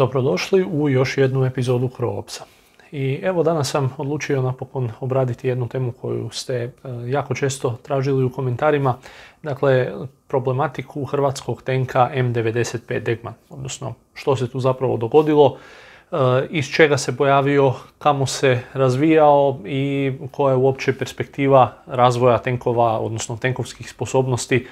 Dobrodošli u još jednu epizodu Croopsa. I evo danas sam odlučio napokon obraditi jednu temu koju ste jako često tražili u komentarima. Dakle, problematiku hrvatskog tenka M95 Degman, odnosno što se tu zapravo dogodilo, iz čega se pojavio, kamo se razvijao i koja je uopće perspektiva razvoja tenkova, odnosno tenkovskih sposobnosti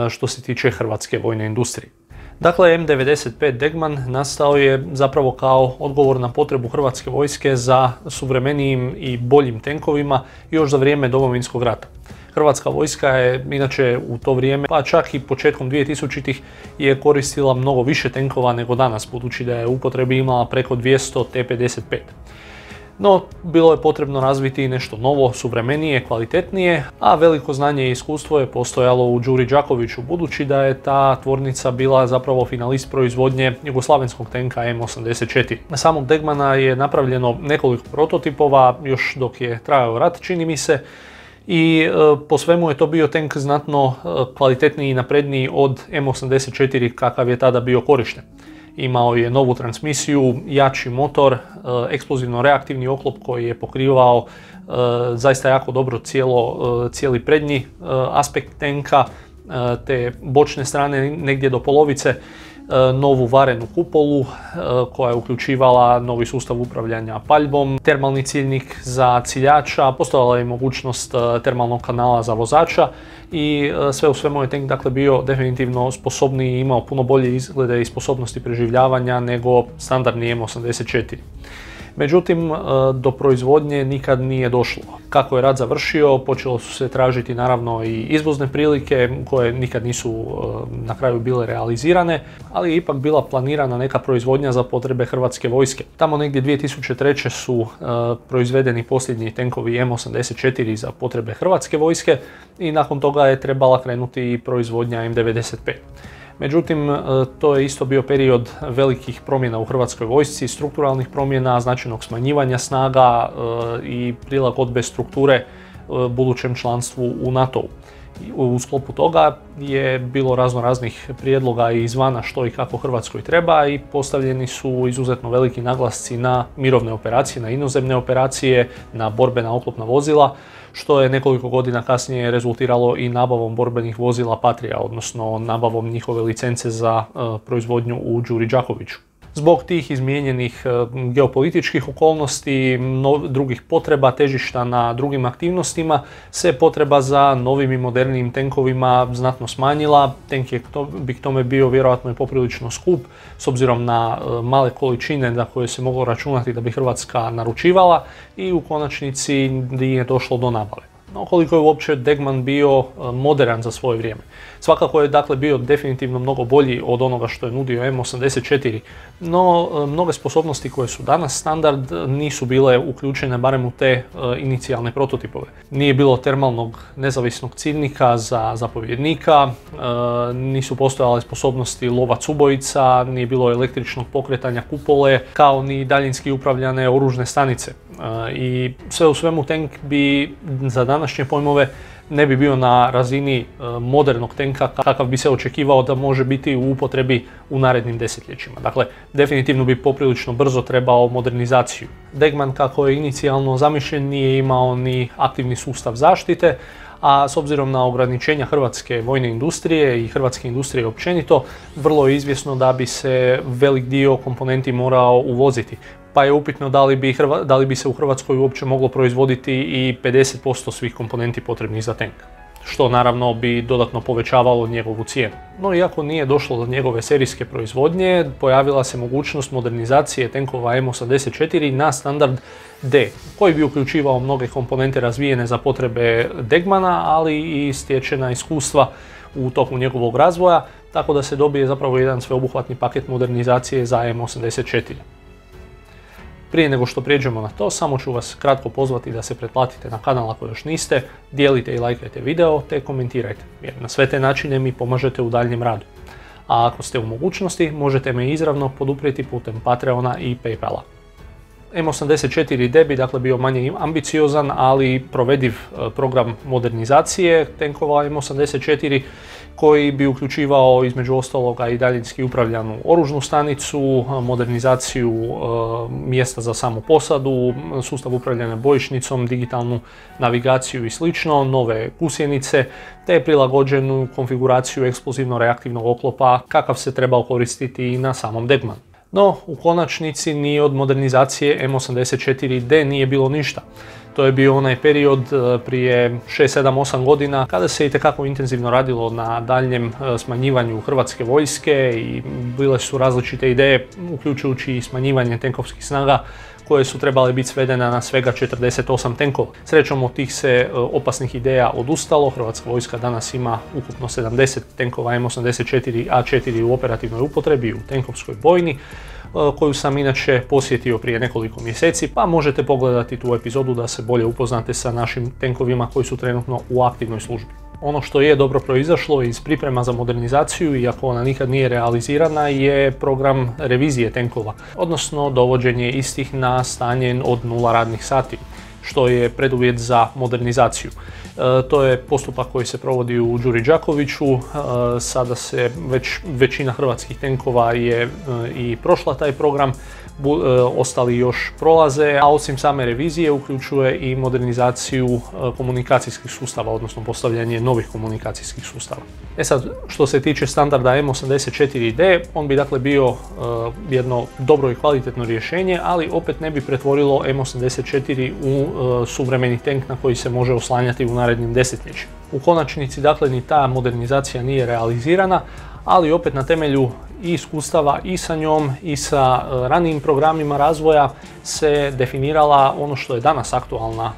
što se tiče hrvatske vojne industrije. Dakle, M95 Degman nastao je zapravo kao odgovor na potrebu hrvatske vojske za suvremenijim i boljim tenkovima još za vrijeme Domovinskog rata. Hrvatska vojska je inače u to vrijeme, pa čak i početkom 2000-ih, je koristila mnogo više tenkova nego danas, budući da je u upotrebi imala preko 200 T-55. No, bilo je potrebno razviti nešto novo, suvremenije, kvalitetnije, a veliko znanje i iskustvo je postojalo u Đuri Đakoviću, budući da je ta tvornica bila zapravo finalist proizvodnje jugoslavenskog tenka M84. Na samog Degmana je napravljeno nekoliko prototipova, još dok je trajao rat, čini mi se, i po svemu je to bio tenk znatno kvalitetniji i napredniji od M84 kakav je tada bio korišten. Imao je novu transmisiju, jači motor, eksplozivno-reaktivni oklop koji je pokrivao zaista jako dobro cijeli prednji aspekt tenka, te bočne strane negdje do polovice, novu varenu kupolu koja je uključivala novi sustav upravljanja paljbom, termalni ciljnik za ciljača, postojala je mogućnost termalnog kanala za vozača i sve u svemu je tank bio definitivno sposobniji i imao puno bolje izglede i sposobnosti preživljavanja nego standardni M84. Međutim, do proizvodnje nikad nije došlo. Kako je rat završio, počelo su se tražiti naravno i izvozne prilike koje nikad nisu na kraju bile realizirane, ali je ipak bila planirana neka proizvodnja za potrebe hrvatske vojske. Tamo negdje 2003. su proizvedeni posljednji tenkovi M84 za potrebe hrvatske vojske i nakon toga je trebala krenuti i proizvodnja M95. Međutim, to je isto bio period velikih promjena u hrvatskoj vojsci, strukturalnih promjena, značajnog smanjivanja snaga i prilagodbe strukture budućem članstvu u NATO-u. U sklopu toga je bilo raznih prijedloga i izvana što i kako Hrvatskoj treba i postavljeni su izuzetno veliki naglasci na mirovne operacije, na inozemne operacije, na borbena oklopna vozila, što je nekoliko godina kasnije rezultiralo i nabavom borbenih vozila Patria, odnosno nabavom njihove licence za proizvodnju u Đuri Đakoviću. Zbog tih izmijenjenih geopolitičkih okolnosti, drugih potreba, težišta na drugim aktivnostima, se potreba za novim i modernijim tenkovima znatno smanjila. Tenk bi k tome bio vjerojatno i poprilično skup, s obzirom na male količine za koje se moglo računati da bi Hrvatska naručivala i u konačnici nije došlo do nabave. No, koliko je uopće Degman bio moderan za svoje vrijeme. Svakako je bio definitivno mnogo bolji od onoga što je nudio M84, no mnoge sposobnosti koje su danas standard nisu bile uključene barem u te inicijalne prototipove. Nije bilo termalnog nezavisnog ciljnika za zapovjednika, nisu postojale sposobnosti lovac ubojica, nije bilo električnog pokretanja kupole, kao ni daljinski upravljane oružne stanice. I sve u svemu tank bi za današnje pojmove ne bi bio na razini modernog tenka kakav bi se očekivao da može biti u upotrebi u narednim desetljećima. Dakle, definitivno bi poprilično brzo trebao modernizaciju. Degman, kako je inicijalno zamišljen, nije imao ni aktivni sustav zaštite, a s obzirom na ograničenja hrvatske vojne industrije i hrvatske industrije općenito, vrlo je izvjesno da bi se velik dio komponenti morao uvoziti. Pa je upitno da li bi se u Hrvatskoj uopće moglo proizvoditi i 50% svih komponenti potrebnih za tank, što naravno bi dodatno povećavalo njegovu cijenu. No, iako nije došlo do njegove serijske proizvodnje, pojavila se mogućnost modernizacije tenkova M84 na standard D, koji bi uključivao mnoge komponente razvijene za potrebe Degmana, ali i stečena iskustva u toku njegovog razvoja, tako da se dobije zapravo jedan sveobuhvatni paket modernizacije za M84. Prije nego što prijeđemo na to, samo ću vas kratko pozvati da se pretplatite na kanal ako još niste, dijelite i lajkajte video te komentirajte, jer na sve te načine mi pomažete u daljnjem radu. A ako ste u mogućnosti, možete me izravno poduprijeti putem Patreona i Paypala. M84D bi dakle bio manje ambiciozan, ali provediv program modernizacije tenkova M84 koji bi uključivao između ostaloga i daljinski upravljanu oružnu stanicu, modernizaciju mjesta za samu posadu, sustav upravljanja bojišnicom, digitalnu navigaciju i slično, nove gusjenice, te prilagođenu konfiguraciju eksplozivno-reaktivnog oklopa kakav se trebao koristiti i na samom Degmanu. No, u konačnici ni od modernizacije M84D nije bilo ništa. To je bio onaj period prije 6, 7, 8 godina kada se itekako intenzivno radilo na daljnjem smanjivanju hrvatske vojske i bile su različite ideje, uključujući i smanjivanje tenkovskih snaga koje su trebale biti svedene na svega 48 tenkova. Srećom od tih se opasnih ideja odustalo. Hrvatska vojska danas ima ukupno 70 tenkova M84A4 u operativnoj upotrebi u tenkovskoj bojni, koju sam inače posjetio prije nekoliko mjeseci, pa možete pogledati tu epizodu da se bolje upoznate sa našim tenkovima koji su trenutno u aktivnoj službi. Ono što je dobro proizašlo iz priprema za modernizaciju, iako ona nikad nije realizirana, je program revizije tenkova, odnosno dovođenje istih na stanje od 0 radnih sati, što je preduvjet za modernizaciju. To je postupak koji se provodi u Đuri Đakoviću. Sada se većina hrvatskih tenkova je i prošla taj program, ostali još prolaze, a osim same revizije uključuje i modernizaciju komunikacijskih sustava, odnosno postavljanje novih komunikacijskih sustava. Sad, što se tiče standarda M84D, on bi dakle bio jedno dobro i kvalitetno rješenje, ali opet ne bi pretvorilo M84 u suvremeni tank na koji se može oslanjati u narednim desetljećima. U konačnici, dakle, ni ta modernizacija nije realizirana, ali opet na temelju i iskustava i sa njom i sa ranijim programima razvoja se definirala ono što je danas aktualna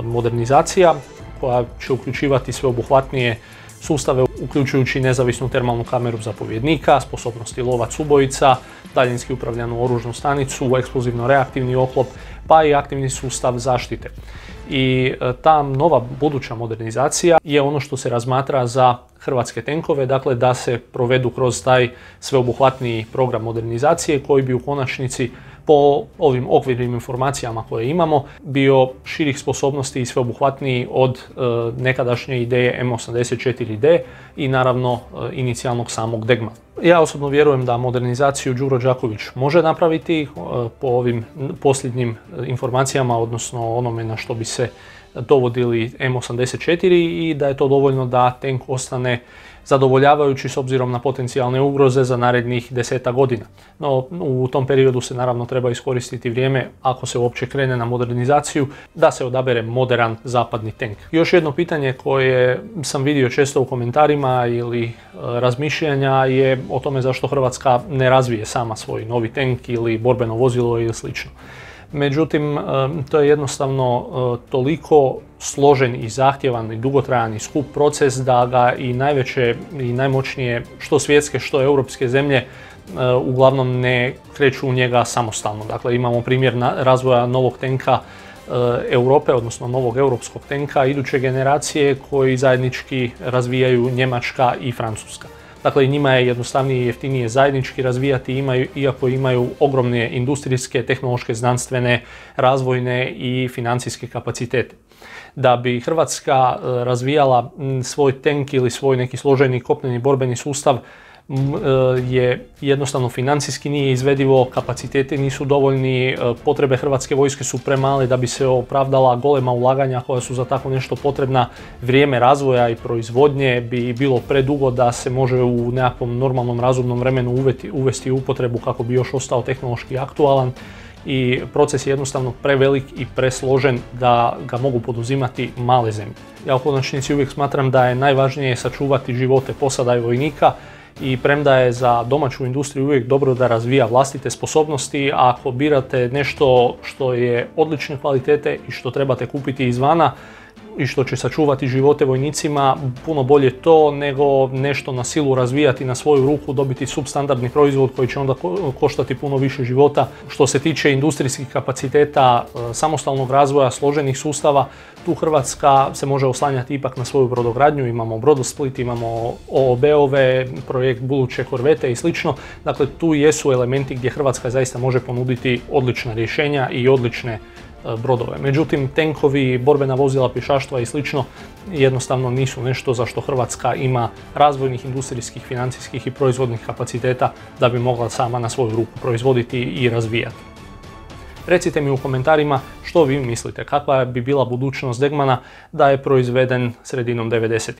modernizacija, koja će uključivati sveobuhvatnije sustave, uključujući nezavisnu termalnu kameru zapovjednika, sposobnosti lovac ubojica, daljinski upravljanu oružnu stanicu, eksplozivno-reaktivni oklop, pa i aktivni sustav zaštite. I ta nova buduća modernizacija je ono što se razmatra za hrvatske tenkove, dakle da se provedu kroz taj sveobuhvatniji program modernizacije koji bi u konačnici po ovim okvirnim informacijama koje imamo bio širih sposobnosti i sveobuhvatniji od nekadašnje ideje M84D i naravno inicijalnog samog Degmana. Ja osobno vjerujem da modernizaciju Đuro Đaković može napraviti po ovim posljednjim informacijama, odnosno onome na što bi se dovodili M84 i da je to dovoljno da tank ostane zadovoljavajući s obzirom na potencijalne ugroze za narednih 10 godina. No, u tom periodu se naravno treba iskoristiti vrijeme, ako se uopće krene na modernizaciju, da se odabere moderan zapadni tank. Još jedno pitanje koje sam vidio često u komentarima ili razmišljanja je o tome zašto Hrvatska ne razvije sama svoj novi tank ili borbeno vozilo ili slično. Međutim, to je jednostavno toliko složen i zahtjevan i dugotrajan i skup proces da ga i najveće i najmoćnije što svjetske što europske zemlje uglavnom ne kreću u njega samostalno. Dakle, imamo primjer razvoja novog tenka Europe, odnosno novog europskog tenka iduće generacije koji zajednički razvijaju Njemačka i Francuska. Dakle, njima je jednostavnije i jeftinije zajednički razvijati, iako imaju ogromne industrijske, tehnološke, znanstvene, razvojne i financijske kapacitete. Da bi Hrvatska razvijala svoj tank ili svoj neki složeni kopneni borbeni sustav je jednostavno financijski nije izvedivo, kapaciteti nisu dovoljni, potrebe hrvatske vojske su premale da bi se opravdala golema ulaganja koja su za tako nešto potrebna, vrijeme razvoja i proizvodnje bi bilo predugo da se može u nekakvom normalnom razumnom vremenu uvesti u upotrebu kako bi još ostao tehnološki aktualan i proces je jednostavno prevelik i presložen da ga mogu poduzimati male zemlje. Ja u konačnici uvijek smatram da je najvažnije sačuvati živote posada i vojnika i premda je za domaću industriju uvijek dobro da razvija vlastite sposobnosti, a ako birate nešto što je odlične kvalitete i što trebate kupiti izvana, i što će sačuvati živote vojnicima, puno bolje to nego nešto na silu razvijati na svoju ruku, dobiti substandardni proizvod koji će onda koštati puno više života. Što se tiče industrijskih kapaciteta, samostalnog razvoja, složenih sustava, tu Hrvatska se može oslanjati ipak na svoju brodogradnju, imamo Brodosplit, imamo OOB-ove, projekt buduće korvete i slično. Dakle, tu jesu elementi gdje Hrvatska zaista može ponuditi odlična rješenja i odlične brodove. Međutim, tenkovi, borbena vozila, pješaštva i slično jednostavno nisu nešto za što Hrvatska ima razvojnih, industrijskih, financijskih i proizvodnih kapaciteta da bi mogla sama na svoju ruku proizvoditi i razvijati. Recite mi u komentarima što vi mislite, kakva bi bila budućnost Degmana da je proizveden sredinom 90-ih.